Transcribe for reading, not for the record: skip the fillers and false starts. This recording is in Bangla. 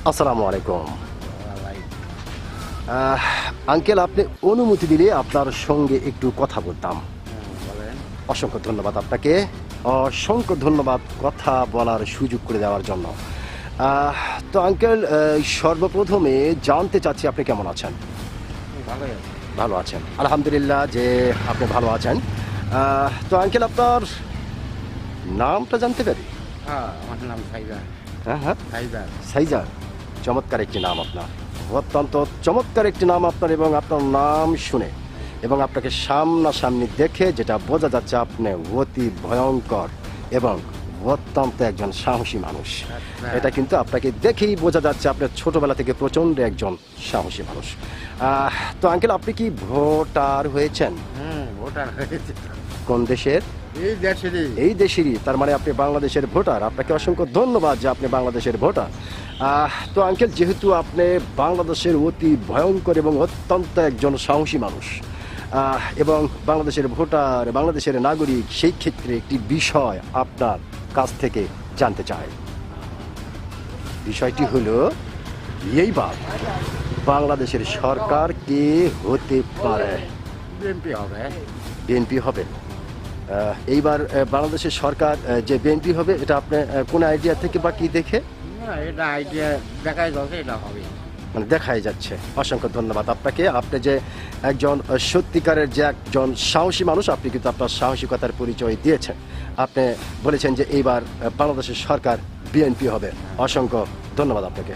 আসসালামু আলাইকুম। আঙ্কেল, আপনি অনুমতি দিলে আপনার সঙ্গে একটু কথা বলতাম। বলেন। অসংখ্য ধন্যবাদ আপনাকে, অসংখ্য ধন্যবাদ কথা বলার সুযোগ করে দেওয়ার জন্য। তো আঙ্কেল, সর্বপ্রথমে জানতে চাচ্ছি আপনি কেমন আছেন? ভালোই আছে। ভালো আছেন, আলহামদুলিল্লাহ যে আপনি ভালো আছেন। তো আঙ্কেল, আপনার নামটা জানতে পারি? হ্যাঁ, আমার নাম সাইবার। হ্যাঁ হ্যাঁ, সাইবার। সাইজার। চমৎকার একটি নাম আপনার, অত্যন্ত চমৎকার একটি নাম আপনার। এবং আপনার নাম শুনে এবং আপনাকে সামনাসামনি দেখে যেটা বোঝা যাচ্ছে, আপনি অতি ভয়ঙ্কর এবং অত্যন্ত একজন সাহসী মানুষ। আচ্ছা। এটা কিন্তু আপনাকে দেখেই বোঝা যাচ্ছে আপনি ছোটবেলা থেকে প্রচণ্ড একজন সাহসী মানুষ। তো আঙ্কেল, আপনি কি ভোটার হয়েছেন? ভোটার হয়েছে। কোন দেশের? এই দেশেরই। এই দেশেরই, তার মানে আপনি বাংলাদেশের ভোটার। আপনাকে অসংখ্য ধন্যবাদ যে আপনি বাংলাদেশের ভোটার। তো আঙ্কেল, যেহেতু আপনি বাংলাদেশের অতি ভয়ঙ্কর এবং অত্যন্ত একজন সাহসী মানুষ এবং বাংলাদেশের ভোটার, বাংলাদেশের নাগরিক, সেই ক্ষেত্রে একটি বিষয় আপনার কাছ থেকে জানতে চাই। বিষয়টি হলো এইবার বাংলাদেশের সরকার কে হতে পারে? বিএনপি হবে। বিএনপি হবে। এইবার বাংলাদেশের সরকার যে বিএনপি হবে, এটা আপনি কোন আইডিয়া থেকে বা কি দেখে? না, এটা আইডিয়া দেখাই যাচ্ছে, এটা হবে। মানে দেখাই যাচ্ছে। অসংখ্য ধন্যবাদ আপনাকে। আপনি যে একজন সত্যিকারের যে একজন সাহসী মানুষ, আপনি কিন্তু আপনার সাহসিকতার পরিচয় দিয়েছেন। আপনি বলেছেন যে এইবার বাংলাদেশের সরকার বিএনপি হবে। অসংখ্য ধন্যবাদ আপনাকে।